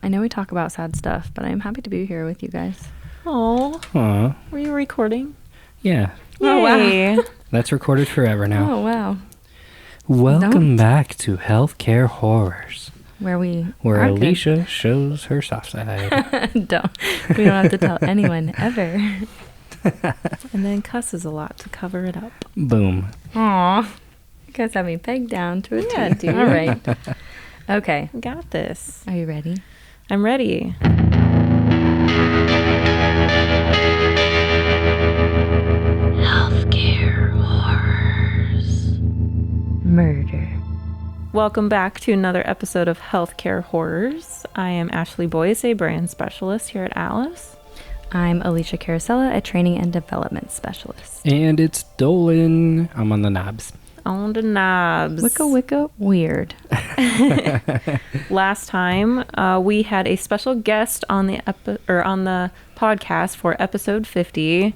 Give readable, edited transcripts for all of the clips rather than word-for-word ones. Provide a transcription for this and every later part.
I know we talk about sad stuff, but I'm happy to be here with you guys. Oh, Aw. were you recording? Yeah. Oh, wow. Yay. That's recorded forever now. Oh, wow. Welcome back to Healthcare Horrors, Where where Alicia shows her soft side. we don't have to tell anyone ever. And then cusses a lot to cover it up. Boom. Aw. You guys have me pegged down to a T. Yeah, dude. All right. Okay. We got this. Are you ready? I'm ready. Healthcare horrors. Murder. Welcome back to another episode of Healthcare Horrors. I am Ashley Boyce, a brand specialist here at Atlas. I'm Alicia Carosella, a training and development specialist. And it's Dolan. I'm on the knobs. On the knobs. Wicca, weird. Last time, we had a special guest on the on the podcast for episode 50,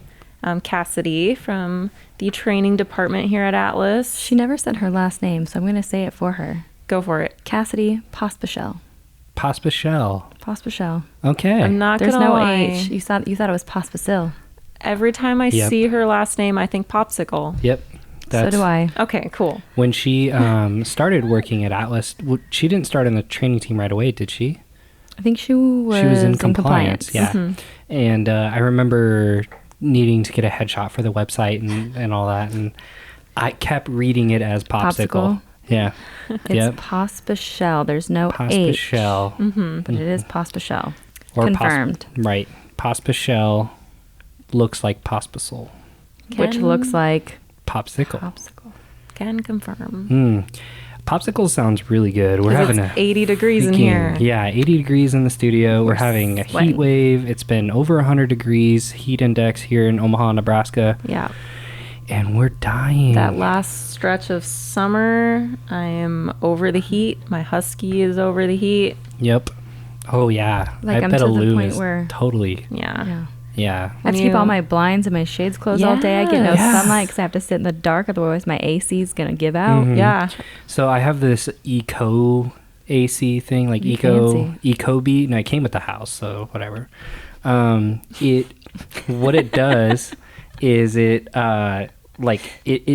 Cassidy from the training department here at Atlas. She never said her last name, so I'm going to say it for her. Go for it. Cassidy Pospichel. Pospichel. Pospichel. Okay. I'm not There's gonna no lie. H. You thought it was Pospisil. Every time I Yep. see her last name, I think Popsicle. Yep. So do I. Okay, cool. When she started working at Atlas, she didn't start on the training team right away, did she? I think she was in compliance. Yeah. Mhm. And I remember needing to get a headshot for the website and all that. And I kept reading it as Popsicle. Yeah. It's Yep. Pospichel. There's no H. Pospichel. Mm-hmm. But it is Pospichel. Or Confirmed. Right. Pospichel looks like Pospisil. Which looks like Popsicle. popsicle. Can confirm. Popsicle sounds really good. We're 'Cause having it's a 80 degrees in freaking- here. Yeah, 80 degrees in the studio. We're having a sweating. heat wave. It's been over 100 degrees heat index here in Omaha, Nebraska, Yeah. and we're dying. That last stretch of summer, I am over the heat. My husky is over the heat. Yep. Oh yeah. Like, I I'm bet to the Lou point is where- totally. Yeah. Yeah. Yeah. I have to keep all my blinds and my shades closed all day. I get no Yes. sunlight because I have to sit in the dark. Otherwise, my AC is going to give out. Mhm. Yeah. So I have this Eco AC thing, like You Eco Ecobee, and it came with the house, so whatever. What it does is it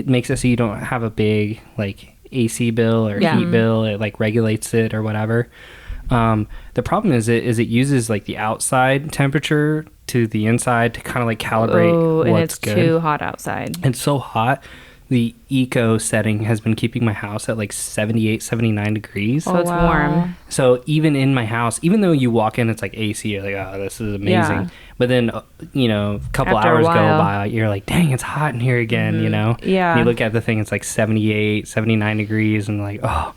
makes it so you don't have a big like AC bill or Yeah. heat bill. It like regulates it or whatever. The problem is it uses like the outside temperature to the inside to kind of like calibrate Oh, and what's it's good. too hot outside. It's so hot. The eco setting has been keeping my house at like 78, 79 degrees. So it's warm. So even in my house, even though you walk in, it's like AC, you're like, oh, this is amazing. Yeah. But then, a couple After a hours go while. by, you're like, dang, it's hot in here again, you know? Yeah. And you look at the thing, it's like 78, 79 degrees, and like, oh,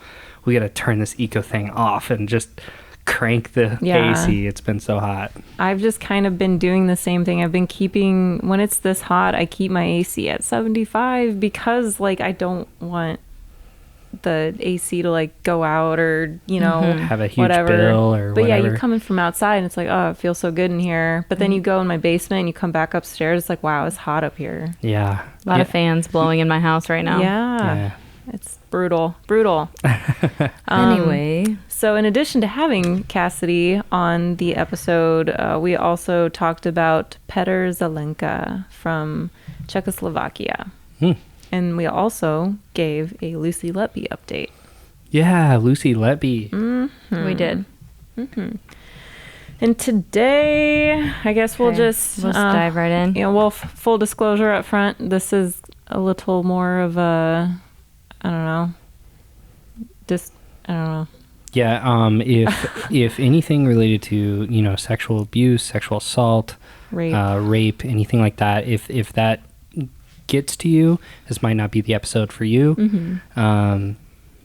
we got to turn this eco thing off and just crank the Yeah. AC. It's been so hot. I've just kind of been doing the same thing. I've been keeping, when it's this hot, I keep my AC at 75 because like I don't want the AC to like go out or, Have a huge whatever. bill or But yeah, whatever. you're coming from outside and it's like, oh, it feels so good in here. But then you go in my basement and you come back upstairs. It's like, wow, it's hot up here. Yeah. A lot of fans blowing in my house right now. Yeah. It's brutal. Anyway, So in addition to having Cassidy on the episode, we also talked about Petr Zelenka from Czechoslovakia. And we also gave a Lucy Letby update. Yeah, Lucy Letby. we did. And today, I guess we'll Okay, just let's dive right in. Full disclosure up front, this is a little more of a, I don't know. Yeah, if anything related to sexual abuse, sexual assault, Rape. rape, anything like that, if that gets to you, this might not be the episode for you.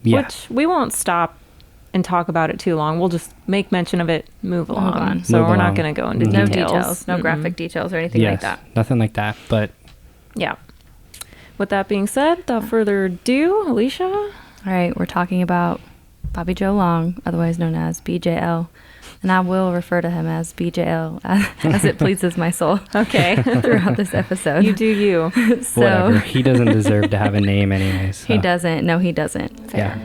Yeah, Which we won't stop and talk about it too long. We'll just make mention of it, move along. on. So Move we're along. not going to go into No details. details, no Mm-mm. graphic details or anything yes, like that. nothing like that. But Yeah. With that being said, without further ado, Alicia. All right, we're talking about Bobby Joe Long, otherwise known as BJL. And I will refer to him as BJL as it pleases my soul. Okay. Throughout this episode. You do you. So whatever, he doesn't deserve to have a name anyways. So. he doesn't. No, he doesn't. Yeah.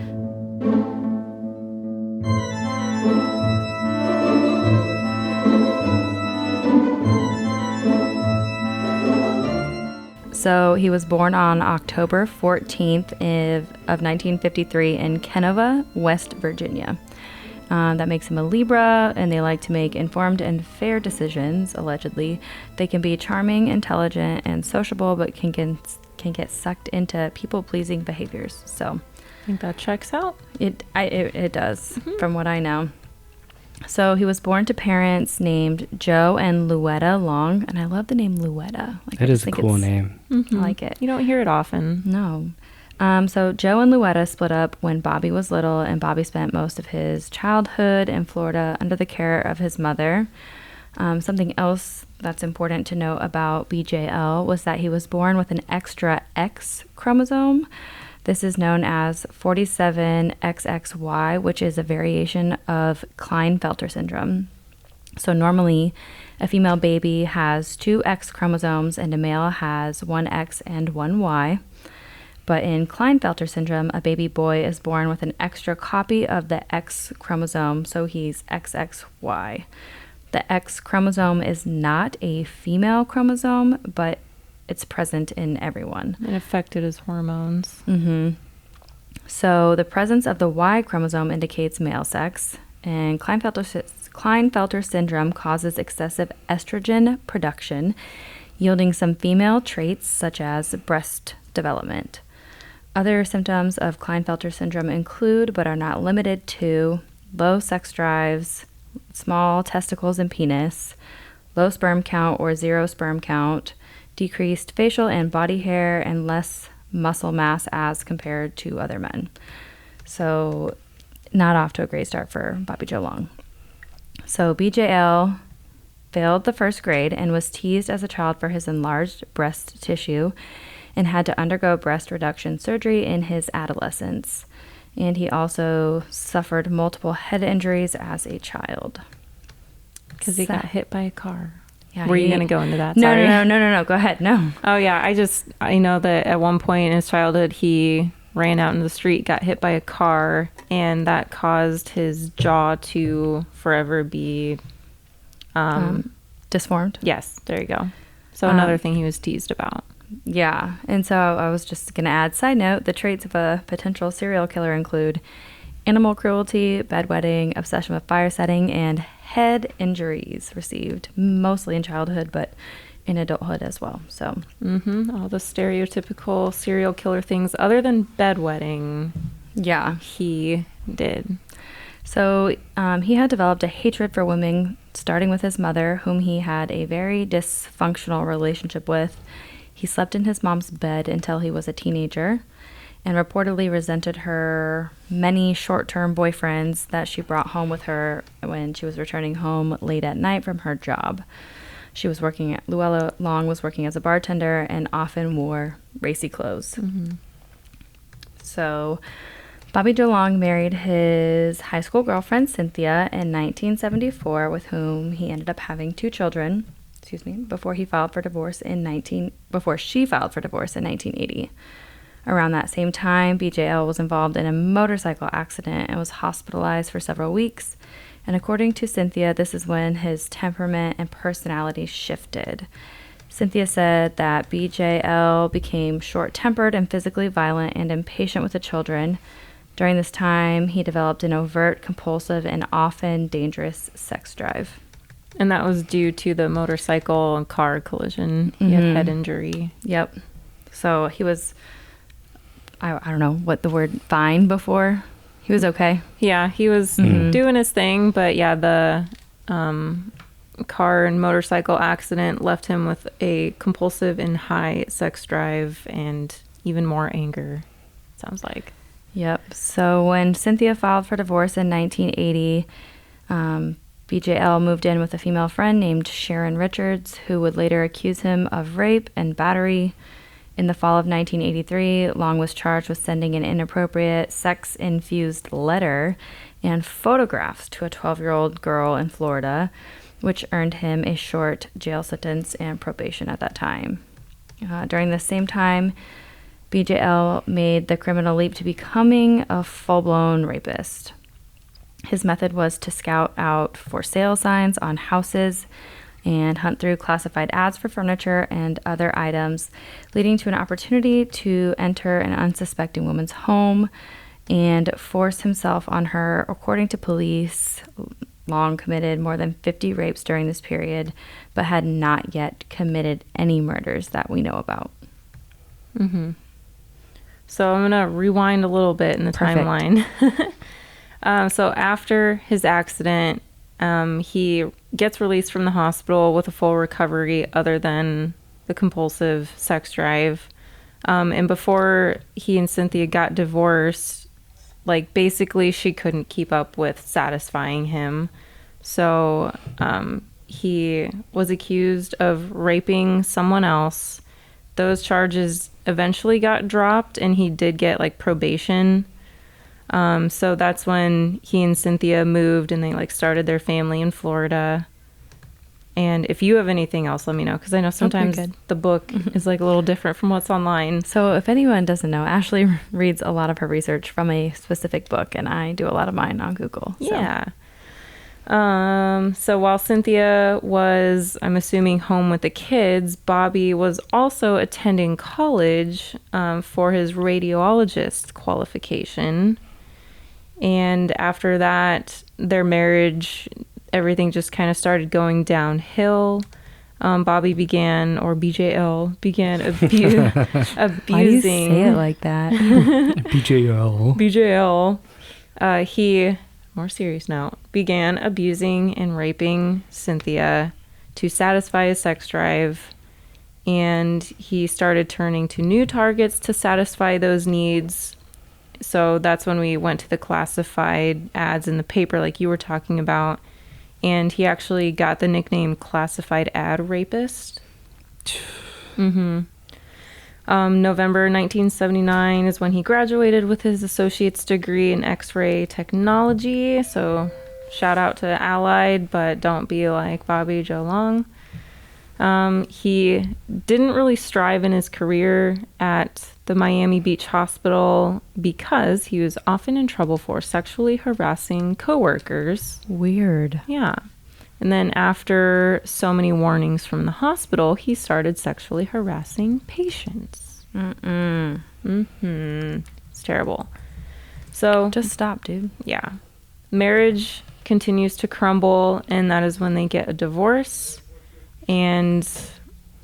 So he was born on October 14th of 1953 in Kenova, West Virginia. That makes him a Libra, and they like to make informed and fair decisions, allegedly. They can be charming, intelligent, and sociable, but can get sucked into people-pleasing behaviors. So I think that checks out. it does, from what I know. So he was born to parents named Joe and Louetta Long, and I love the name Louetta. Like, That is a cool name. I like it. You don't hear it often. No. So Joe and Louetta split up when Bobby was little, and Bobby spent most of his childhood in Florida under the care of his mother. Something else that's important to note about BJL was that he was born with an extra X chromosome. This is known as 47XXY, which is a variation of Klinefelter syndrome. So normally, a female baby has 2 X chromosomes and a male has 1 X and 1 Y. But in Klinefelter syndrome, a baby boy is born with an extra copy of the X chromosome, so he's XXY. The X chromosome is not a female chromosome, but it's present in everyone. It affected his hormones. So the presence of the Y chromosome indicates male sex, and Klinefelter syndrome causes excessive estrogen production, yielding some female traits such as breast development. Other symptoms of Klinefelter syndrome include, but are not limited to, low sex drives, small testicles and penis, low sperm count or 0 sperm count, decreased facial and body hair, and less muscle mass as compared to other men. So not off to a great start for Bobby Joe Long. So BJL failed the first grade and was teased as a child for his enlarged breast tissue and had to undergo breast reduction surgery in his adolescence. And he also suffered multiple head injuries as a child. Because he got hit by a car. Yeah, Were you going to go into that? No, Sorry. no. Go ahead. No. Oh, yeah. I know that at one point in his childhood, he ran out into the street, got hit by a car, and that caused his jaw to forever be... Disformed. Yes, there you go. So another thing he was teased about. Yeah. And so I was just going to add, side note, the traits of a potential serial killer include animal cruelty, bedwetting, obsession with fire setting, and head injuries received mostly in childhood, but in adulthood as well. So All the stereotypical serial killer things other than bedwetting. Yeah. He did. So he had developed a hatred for women, starting with his mother, whom he had a very dysfunctional relationship with. He slept in his mom's bed until he was a teenager and reportedly resented her many short-term boyfriends that she brought home with her when she was returning home late at night from her job. Louetta Long was working as a bartender and often wore racy clothes. So Bobby Joe Long married his high school girlfriend Cynthia in 1974, with whom he ended up having 2 children. Before she filed for divorce in 1980. Around that same time, BJL was involved in a motorcycle accident and was hospitalized for several weeks. And according to Cynthia, this is when his temperament and personality shifted. Cynthia said that BJL became short-tempered and physically violent and impatient with the children. During this time, he developed an overt, compulsive, and often dangerous sex drive. And that was due to the motorcycle and car collision. He had head injury. Yep. So he was, I don't know what the word fine before. He was okay. Yeah, he was doing his thing, but yeah, the car and motorcycle accident left him with a compulsive and high sex drive and even more anger, sounds like. Yep. So when Cynthia filed for divorce in 1980, BJL moved in with a female friend named Sharon Richards, who would later accuse him of rape and battery. In the fall of 1983, Long was charged with sending an inappropriate sex-infused letter and photographs to a 12-year-old girl in Florida, which earned him a short jail sentence and probation at that time. During the same time, BJL made the criminal leap to becoming a full-blown rapist. His method was to scout out for sale signs on houses and hunt through classified ads for furniture and other items, leading to an opportunity to enter an unsuspecting woman's home and force himself on her. According to police, Long committed more than 50 rapes during this period, but had not yet committed any murders that we know about. Mm-hmm. So I'm going to rewind a little bit in the Perfect. timeline. So after his accident, he gets released from the hospital with a full recovery other than the compulsive sex drive. And before he and Cynthia got divorced, like basically she couldn't keep up with satisfying him. So he was accused of raping someone else. Those charges eventually got dropped and he did get like probation. So that's when he and Cynthia moved and they like started their family in Florida. And if you have anything else, let me know, because I know sometimes the book is like a little different from what's online. So if anyone doesn't know, Ashley reads a lot of her research from a specific book, and I do a lot of mine on Google. So. Yeah. So while Cynthia was, I'm assuming, home with the kids, Bobby was also attending college for his radiologist qualification. And after that, their marriage, everything just kind of started going downhill. Bobby began, or BJL, began abusing. Why do you say it like that? BJL. He, more serious note, began abusing and raping Cynthia to satisfy his sex drive. And he started turning to new targets to satisfy those needs. So that's when we went to the classified ads in the paper, like you were talking about. And he actually got the nickname Classified Ad Rapist. November 1979 is when he graduated with his associate's degree in X-ray technology. So shout out to Allied, but don't be like Bobby Joe Long. He didn't really strive in his career at the Miami Beach Hospital because he was often in trouble for sexually harassing coworkers. Weird. Yeah. And then after so many warnings from the hospital, he started sexually harassing patients. It's terrible. So Just stop, dude. yeah. Marriage continues to crumble, and that is when they get a divorce. And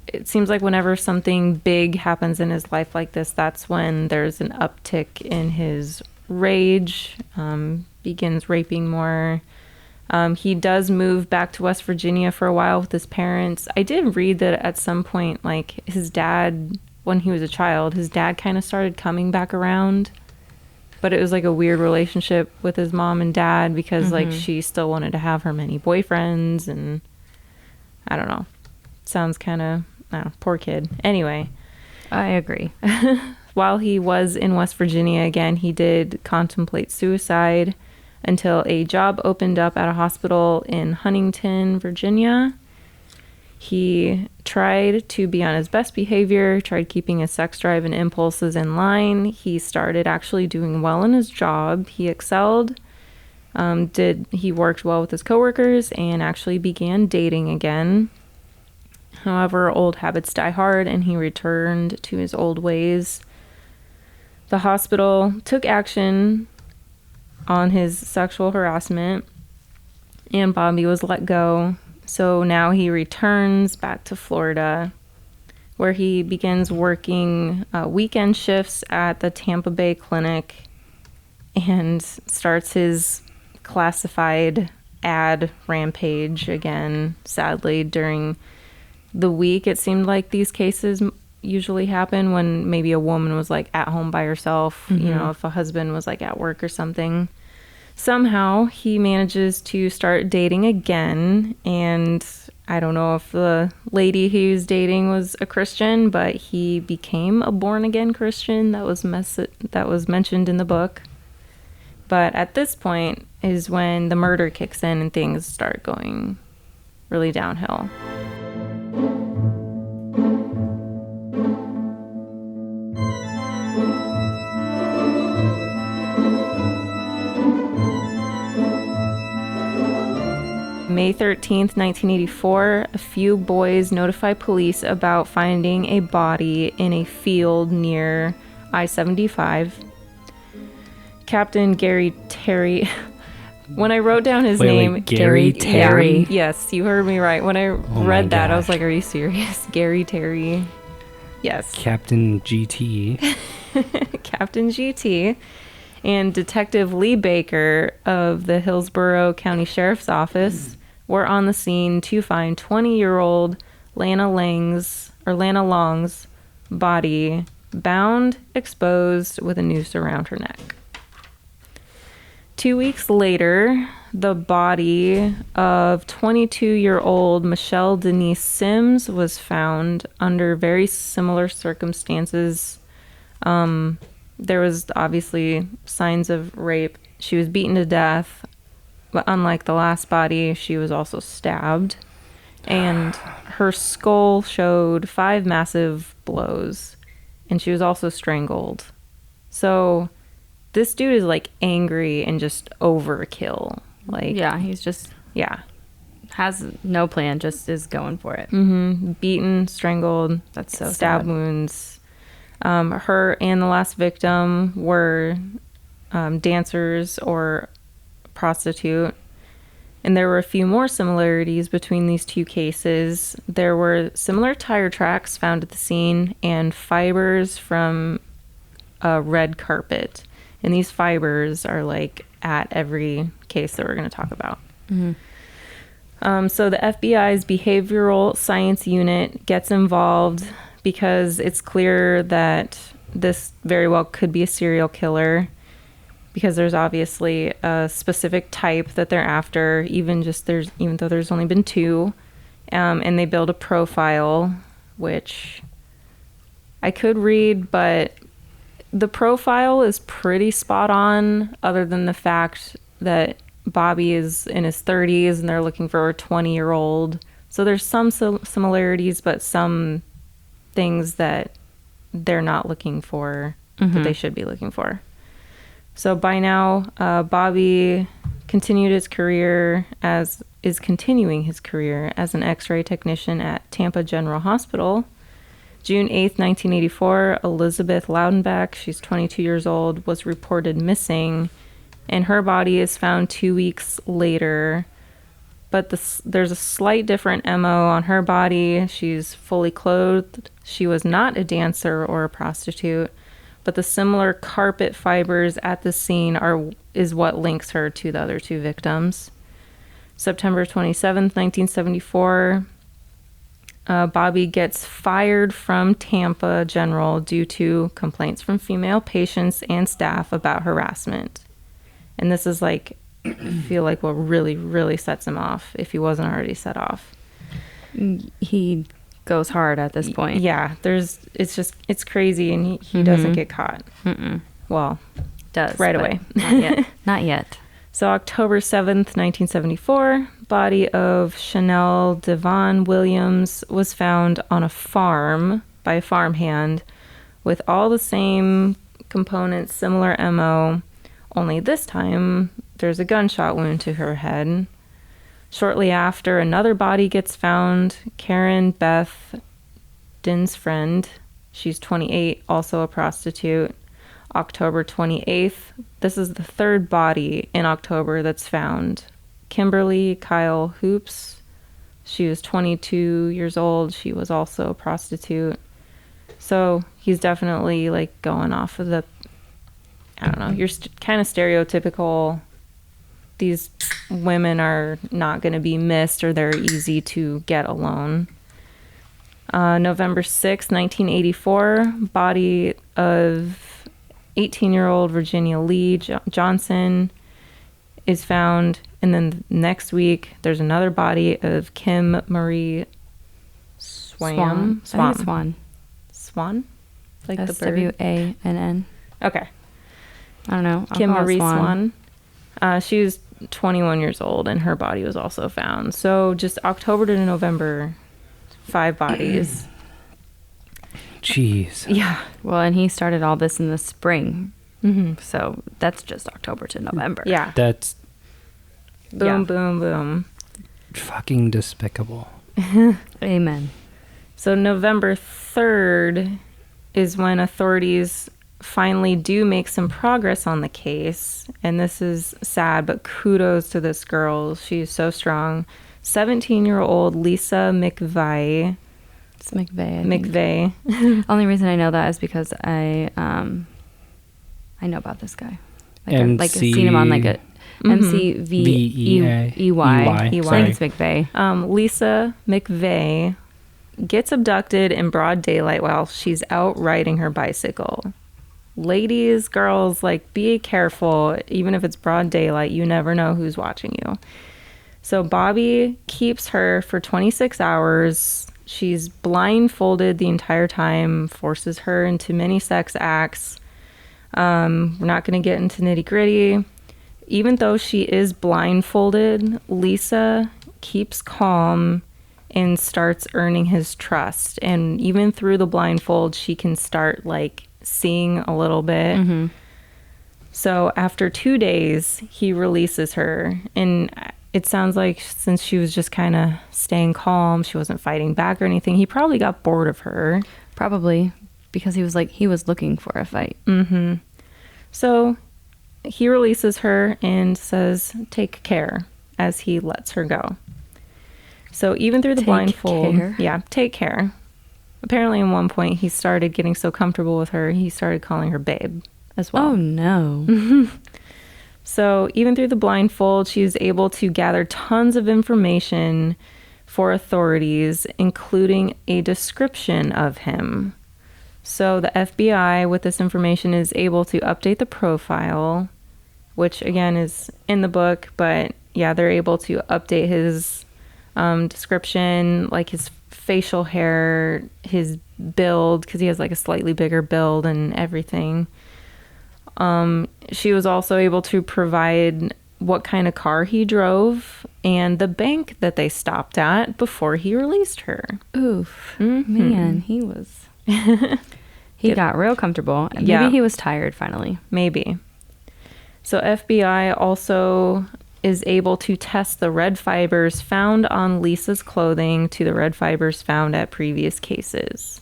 it seems like whenever something big happens in his life like this, that's when there's an uptick in his rage, begins raping more. He does move back to West Virginia for a while with his parents. I did read that at some point, like his dad, when he was a child, his dad kind of started coming back around. But it was like a weird relationship with his mom and dad because like she still wanted to have her many boyfriends, and I don't know. Sounds kind of, poor kid. Anyway. I agree. While he was in West Virginia, again, he did contemplate suicide until a job opened up at a hospital in Huntington, Virginia. He tried to be on his best behavior, tried keeping his sex drive and impulses in line. He started actually doing well in his job. He excelled. He worked well with his coworkers and actually began dating again. However, old habits die hard, and he returned to his old ways. The hospital took action on his sexual harassment, and Bobby was let go. So now he returns back to Florida, where he begins working weekend shifts at the Tampa Bay clinic and starts his classified ad rampage again. Sadly, during the week, it seemed like these cases usually happen when maybe a woman was like at home by herself, you know, if a husband was like at work or something. Somehow he manages to start dating again, and I don't know if the lady he was dating was a Christian, but he became a born-again Christian. That was mentioned in the book. But at this point is when the murder kicks in and things start going really downhill. May 13th, 1984, a few boys notify police about finding a body in a field near I-75. Captain Gary Terry. When I wrote down his name, Gary Terry? Yeah, yes, you heard me right. When I read that, I was like, "Are you serious?" Gary Terry. Yes. Captain GT. Captain GT and Detective Lee Baker of the Hillsborough County Sheriff's Office were on the scene to find 20-year-old Lana Long's body bound, exposed with a noose around her neck. 2 weeks later, the body of 22-year-old Michelle Denise Sims was found under very similar circumstances. There was obviously signs of rape. She was beaten to death, but unlike the last body, she was also stabbed. And her skull showed 5 massive blows, and she was also strangled. So this dude is like angry and just overkill. Like, Yeah, he's just yeah. has no plan, just is going for it. Beaten, strangled, That's so stab sad. wounds. Her and the last victim were dancers or prostitute. And there were a few more similarities between these two cases. There were similar tire tracks found at the scene and fibers from a red carpet. And these fibers are like at every case that we're going to talk about. So the FBI's behavioral science unit gets involved because it's clear that this very well could be a serial killer, because there's obviously a specific type that they're after, even though there's only been 2. And they build a profile, which I could read, but the profile is pretty spot on, other than the fact that Bobby is in his 30s and they're looking for a 20-year-old. So there's some similarities, but some things that they're not looking for that they should be looking for. So by now, Bobby continuing his career as an X-ray technician at Tampa General Hospital. June 8th, 1984, Elizabeth Loudenbeck, she's 22 years old, was reported missing, and her body is found 2 weeks later. But there's a slight different MO on her body. She's fully clothed. She was not a dancer or a prostitute, but the similar carpet fibers at the scene is what links her to the other 2 victims. September 27th, 1974, Bobby gets fired from Tampa General due to complaints from female patients and staff about harassment. And this is like, I feel like what really, really sets him off, if he wasn't already set off. He goes hard at this point. Yeah, it's crazy, and he doesn't get caught. Well, Does right but away. Not yet. Not yet. So October 7th, 1974, body of Chanel Devon Williams was found on a farm by a farmhand with all the same components, similar MO, only this time there's a gunshot wound to her head. Shortly after, another body gets found, Karen Beth Dinsfriend. She's 28, also a prostitute. October 28th, this is the 3rd body in October that's found. Kimberly Kyle Hoops, she was 22 years old. She was also a prostitute. So he's definitely like going off of the, I don't know, you're kind of stereotypical. These women are not going to be missed, or they're easy to get alone. November 6th, 1984, body of 18-year-old Virginia Lee Johnson is found. And then next week, there's another body of Kim Marie Swan. I think it's Swan. Swan? Like the bird? Swann. Okay. I don't know. I'll Kim call it Marie Swan. She was 21 years old, and her body was also found. So just October to November, 5 bodies. Jeez. Yeah. Well, and he started all this in the spring. So that's just October to November. Yeah. That's Boom, Yeah. boom, boom. fucking despicable. Amen. So November 3rd is when authorities finally do make some progress on the case. And this is sad, but kudos to this girl. She's so strong. 17-year-old Lisa McVeigh. It's McVeigh. I think. McVeigh. Only reason I know that is because I know about this guy. Like I've seen him on like a MCVEY. I think it's McVeigh. Lisa McVeigh gets abducted in broad daylight while she's out riding her bicycle. Ladies, girls, like, be careful. Even if it's broad daylight, you never know who's watching you. So Bobby keeps her for 26 hours. She's blindfolded the entire time, forces her into many sex acts. We're not going to get into nitty gritty. Even though she is blindfolded, Lisa keeps calm and starts earning his trust. And even through the blindfold, she can start like seeing a little bit. Mm-hmm. So after 2 days, he releases her. And it sounds like since she was just kind of staying calm, she wasn't fighting back or anything, he probably got bored of her. Probably because he was looking for a fight. Mm-hmm. So he releases her and says, take care, as he lets her go. So even through the blindfold, take care. Apparently, at one point, he started getting so comfortable with her, he started calling her babe as well. Oh, no. So even through the blindfold, she was able to gather tons of information for authorities, including a description of him. So the FBI, with this information, is able to update the profile, which, again, is in the book. But, yeah, they're able to update his description, like his facial hair, his build, because he has like a slightly bigger build and everything. She was also able to provide what kind of car he drove and the bank that they stopped at before he released her. Oof. Mm-hmm. Man, he got real comfortable. Maybe he was tired finally. Maybe. So FBI also is able to test the red fibers found on Lisa's clothing to the red fibers found at previous cases.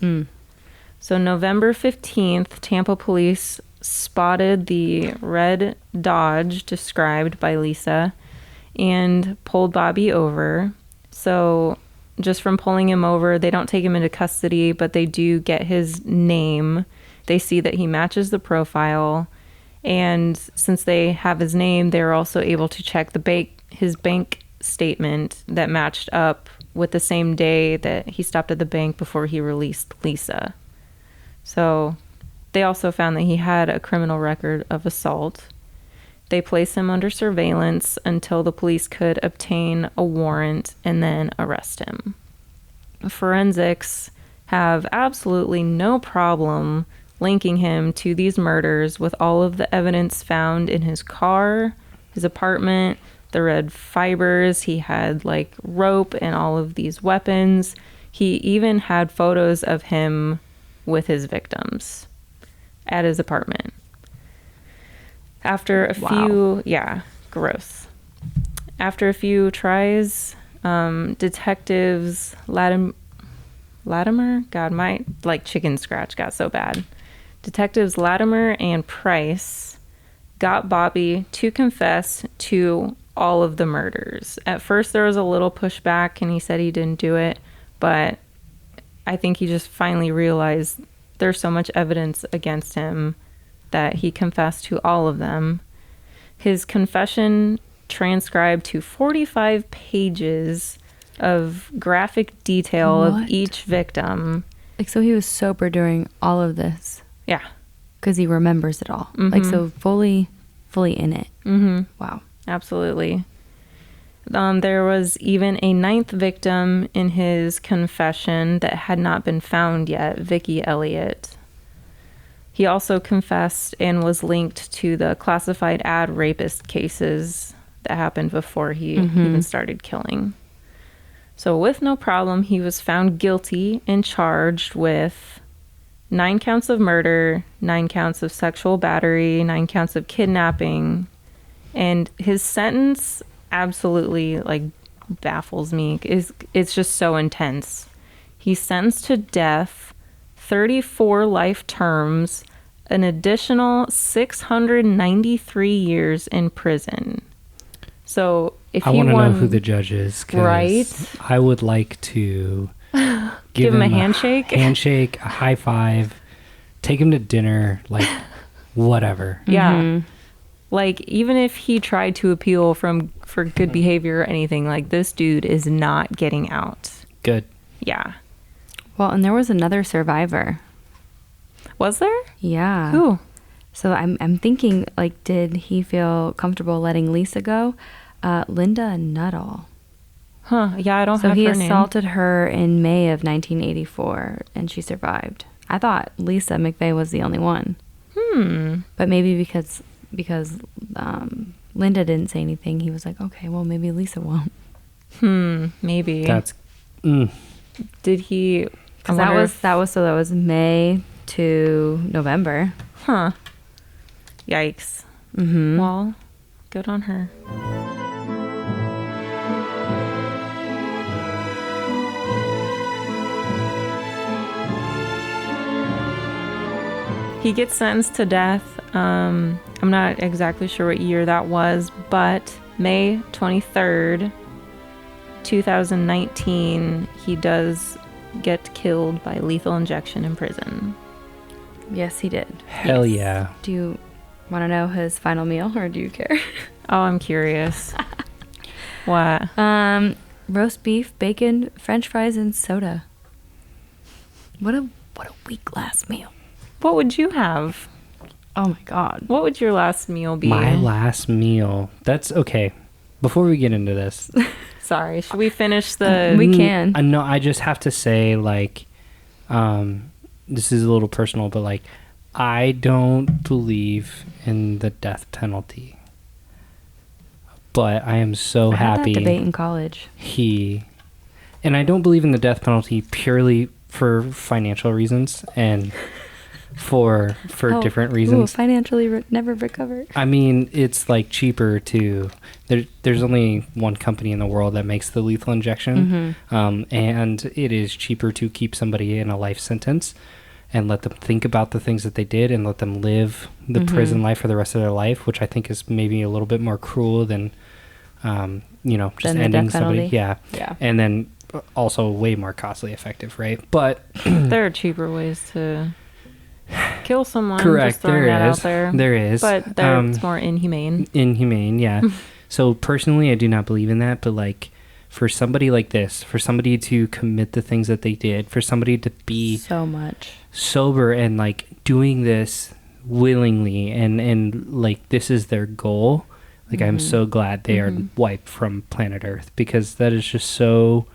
So November 15th, Tampa police spotted the red Dodge described by Lisa and pulled Bobby over. So just from pulling him over, they don't take him into custody, but they do get his name. They see that he matches the profile. And since they have his name, they're also able to check his bank statement that matched up with the same day that he stopped at the bank before he released Lisa. So they also found that he had a criminal record of assault. They placed him under surveillance until the police could obtain a warrant and then arrest him. Forensics have absolutely no problem linking him to these murders with all of the evidence found in his car, his apartment, the red fibers. He had like rope and all of these weapons. He even had photos of him with his victims at his apartment. After a few, gross. After a few tries, detectives Latimer, God, my like chicken scratch got so bad. Detectives Latimer and Price got Bobby to confess to all of the murders. At first, there was a little pushback, and he said he didn't do it, but I think he just finally realized there's so much evidence against him that he confessed to all of them. His confession transcribed to 45 pages of graphic detail of each victim. Like, so he was sober during all of this? Yeah. Because he remembers it all. Mm-hmm. Like, so fully in it. Mm-hmm. Wow. Absolutely. There was even a 9th victim in his confession that had not been found yet, Vicky Elliott. He also confessed and was linked to the classified ad rapist cases that happened before he even started killing. So with no problem, he was found guilty and charged with 9 counts of murder, 9 counts of sexual battery, 9 counts of kidnapping. And his sentence absolutely like baffles me is it's just so intense. He's sentenced to death, 34 life terms, an additional 693 years in prison. So if I he want to know won, who the judge is. 'Cause right? I would like to Give him a handshake? handshake, a high five, take him to dinner, like whatever. Yeah. Mhm. Like, even if he tried to appeal for good behavior or anything, like, this dude is not getting out. Good. Yeah. Well, and there was another survivor. Was there? Yeah. Who? So I'm thinking, like, did he feel comfortable letting Lisa go? Linda Nuttall. Huh. Yeah, I don't So have he her name. assaulted her in May of 1984, and she survived. I thought Lisa McVeigh was the only one, but maybe because Linda didn't say anything, he was like, okay, well, maybe Lisa won't. Maybe. That's. Did he? Because that was May to November. Huh. Yikes. Mm-hmm. Well, good on her. He gets sentenced to death. I'm not exactly sure what year that was, but May 23rd, 2019, he does get killed by lethal injection in prison. Yes, he did. Hell Yes. yeah. Do you want to know his final meal, or do you care? Oh, I'm curious. What? Roast beef, bacon, French fries, and soda. What a weak last meal. What would you have? Oh my god. What would your last meal be? My last meal. That's okay. Before we get into this, Sorry, should we finish the... We can. No, I just have to say, like, this is a little personal, but like, I don't believe in the death penalty. But I am so I had happy that debate in college. and I don't believe in the death penalty purely for financial reasons and for different reasons. Financially never recovered. I mean, it's like cheaper to. There's only one company in the world that makes the lethal injection, and it is cheaper to keep somebody in a life sentence and let them think about the things that they did and let them live the prison life for the rest of their life, which I think is maybe a little bit more cruel than, just Than the ending death somebody. penalty? Yeah, Yeah. and then also way more costly effective, right? But There are cheaper ways to kill someone. correct, Just throwing that out there. there is, But it's more inhumane. inhumane, yeah. So personally, I do not believe in that, but like for somebody like this, for somebody to commit the things that they did, for somebody to be So much. sober and like doing this willingly and like this is their goal, like I'm so glad they are wiped from planet Earth, because that is just so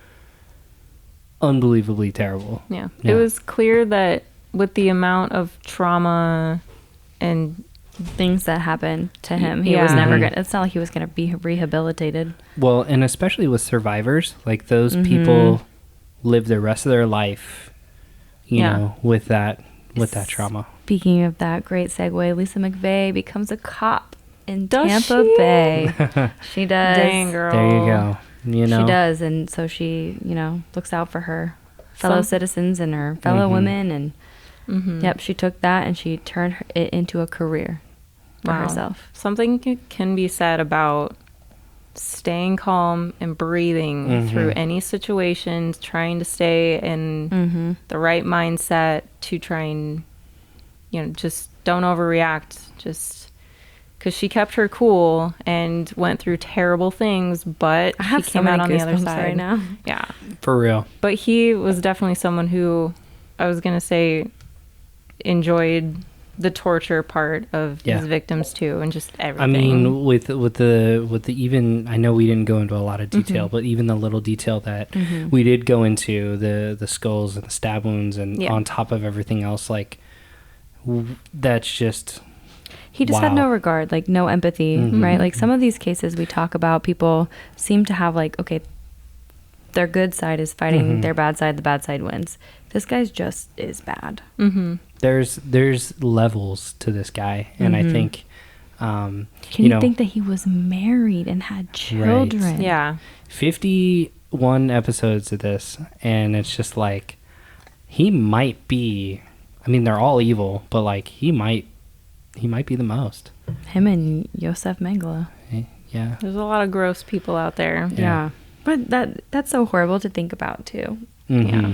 unbelievably terrible. Yeah. Yeah. It was clear that with the amount of trauma and Things that happened to him. He was Yeah. never gonna. It's not like he was gonna be rehabilitated. Well, and especially with survivors, like those people live the rest of their life, you Yeah. know, with that trauma. Speaking of that, great segue. Lisa McVeigh becomes a cop in Does Tampa she? Bay. She does. dang girl. There you go. You know, She does, and so she, looks out for her fellow Some- citizens and her fellow women, and Mhm. yep, she took that and she turned it into a career for Wow. herself. Something can be said about staying calm and breathing through any situations, trying to stay in the right mindset to try and, just don't overreact. Just because she kept her cool and went through terrible things, but I she have so came out many on the other goosebumps side right now. Yeah. for real. But he was definitely someone who, I was going to say, enjoyed the torture part of Yeah. his victims too, and just everything. I mean, with the even, I know we didn't go into a lot of detail, but even the little detail that we did go into, the skulls and the stab wounds, and Yeah. on top of everything else, like that's just He just had wow. no regard, like no empathy, right? Like some of these cases we talk about, people seem to have like, okay, their good side is fighting their bad side, the bad side wins. This guy's just is bad. Mm-hmm. there's levels to this guy, and I think Can you think that he was married and had children? Yeah. 51 episodes of this, and it's just like he might be. I mean, they're all evil, but like he might be the most. Him and Yosef Mengele. Yeah. There's a lot of gross people out there. Yeah. But that's so horrible to think about too. Mhm. Yeah.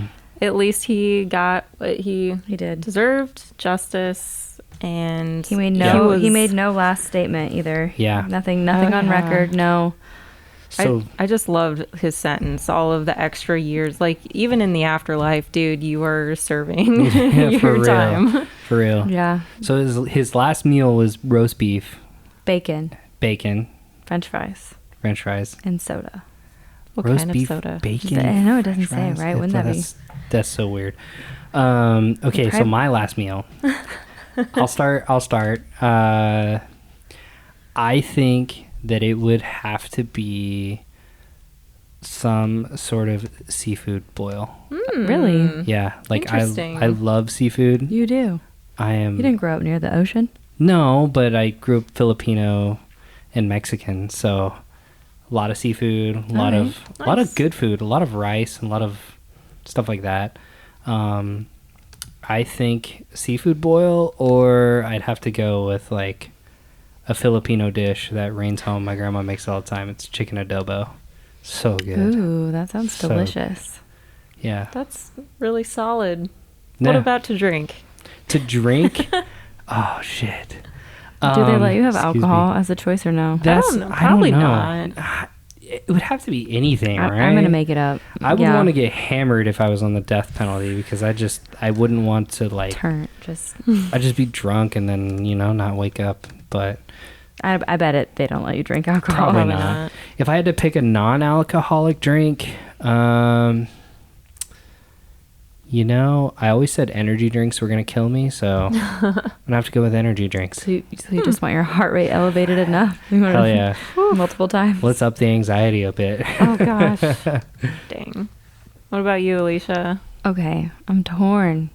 At least he got what he did. deserved, justice, and He made no last statement either. Yeah. Nothing on record. No. So I just loved his sentence, all of the extra years. Like, even in the afterlife, dude, you are serving Yeah, for your real. time. For real. Yeah. So his last meal was roast beef, Bacon, bacon, French fries, French fries. and soda. What Roast kind beef, of soda? bacon. I know it doesn't French say, fries? right? Wouldn't that be? That's so weird. Okay, so my last meal. I'll start. I think that it would have to be some sort of seafood boil. Really? Yeah, like Interesting. I love seafood. You do. You You didn't grow up near the ocean? No, but I grew up Filipino and Mexican, so a lot of seafood, a lot of Nice. good food, a lot of rice, and a lot of stuff like that. I think seafood boil, or I'd have to go with like a Filipino dish that rains home. My grandma makes all the time. It's chicken adobo. So good. Ooh, that sounds So- delicious. Yeah. That's really solid. What Yeah. about to drink? To drink? Oh shit. Do they let you have excuse me. alcohol as a choice or no? That's don't know. I Probably don't know. not. It would have to be anything, right? I'm going to make it up. I would Yeah. want to get hammered if I was on the death penalty, because I wouldn't want to like I'd just be drunk and then not wake up. But I bet they don't let you drink alcohol. probably Probably not. not. If I had to pick a non-alcoholic drink, I always said energy drinks were gonna kill me, so I'm gonna have to go with energy drinks. So you just want your heart rate elevated enough. You want Hell to- yeah! multiple times. Let's up the anxiety a bit. Oh, gosh. Dang. What about you, Alicia? Okay, I'm torn.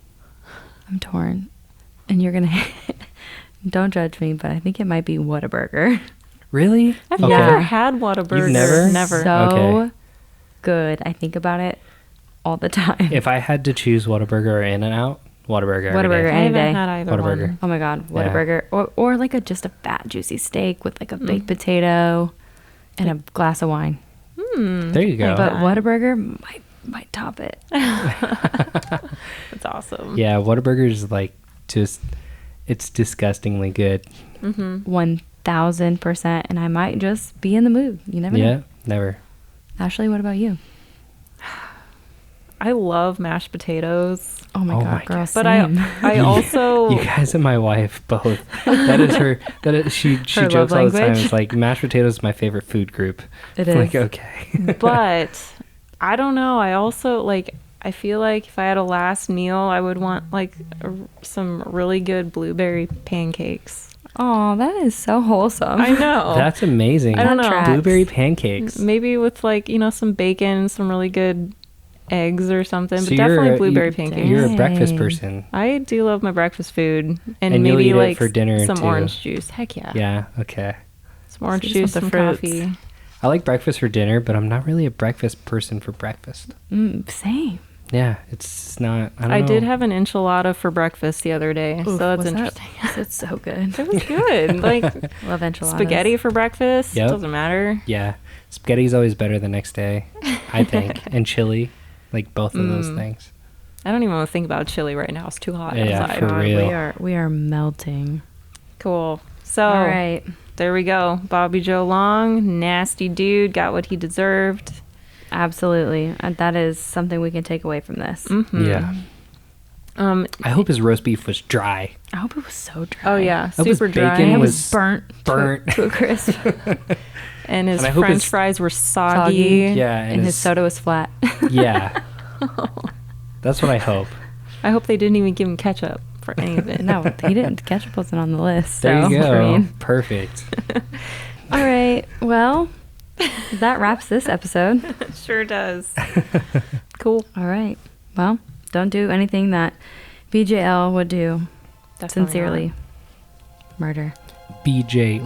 And you're going to... Don't judge me, but I think it might be Whataburger. Really? I've Okay. never had Whataburger. You've never? Never. So Okay. good. I think about it all the time. If I had to choose Whataburger or In-N-Out, Whataburger. every Whataburger, day. I any haven't day. had either Whataburger. one. Oh my God, Yeah. Whataburger. Or like just a fat, juicy steak with like a baked potato and a glass of wine. There you go. But Whataburger might top it. That's awesome. Yeah, Whataburger is like it's disgustingly good. 1000%. And I might just be in the mood. You never know. Yeah, never. Ashley, what about you? I love mashed potatoes. Oh my Oh God, my girl, God. But same. I also... You guys and my wife both. That is her. She Her jokes all love the time. language? It's like mashed potatoes is my favorite food group. It I'm is. like, okay. But I don't know. I also I feel like if I had a last meal, I would want some really good blueberry pancakes. Oh, that is so wholesome. I know. That's amazing. I don't know. That tracks. Blueberry pancakes. Maybe with some bacon, some really good eggs or something, So but you're definitely a- blueberry you- pancakes. You're a breakfast Dang. person. I do love my breakfast food, and And you'll maybe eat it for dinner, some too. orange juice. Heck yeah, Yeah. Okay. some orange So you juice, just some want the fruits. coffee. I like breakfast for dinner, but I'm not really a breakfast person for breakfast. Same. Yeah, it's not. I don't I know. did have an enchilada for breakfast the other day, so that's what's that? interesting. It's so good. It was good. Like Love enchiladas. spaghetti for breakfast. Yep. Doesn't matter. Yeah, spaghetti's always better the next day, I think, and chili, like both of those things. I don't even want to think about chili right now. It's too hot Yeah, outside. for real. We are melting. Cool. So All right. there we go. Bobby Joe Long, nasty dude, got what he deserved. Absolutely. And that is something we can take away from this. Yeah, I hope his roast beef was dry. I hope it was so dry. Oh yeah, hope his super dry. bacon And it was was burnt burnt. to a crisp. And his And I hope French his- fries were soggy. Soggy. Yeah, and his soda was flat. Yeah, that's what I hope. I hope they didn't even give him ketchup for any of it. No, he didn't. Ketchup wasn't on the list. There so, you go. I mean, Perfect. all right. Well, that wraps this episode. Sure does. Cool. All right. Well, don't do anything that BJL would do. Definitely Sincerely. Murder. BJ.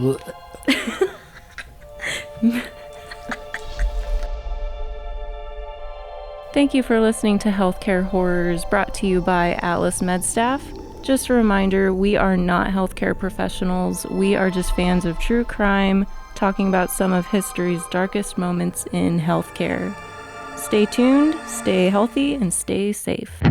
Thank you for listening to Healthcare Horrors, brought to you by Atlas MedStaff. Just a reminder, we are not healthcare professionals. We are just fans of true crime, talking about some of history's darkest moments in healthcare. Stay tuned, stay healthy, and stay safe.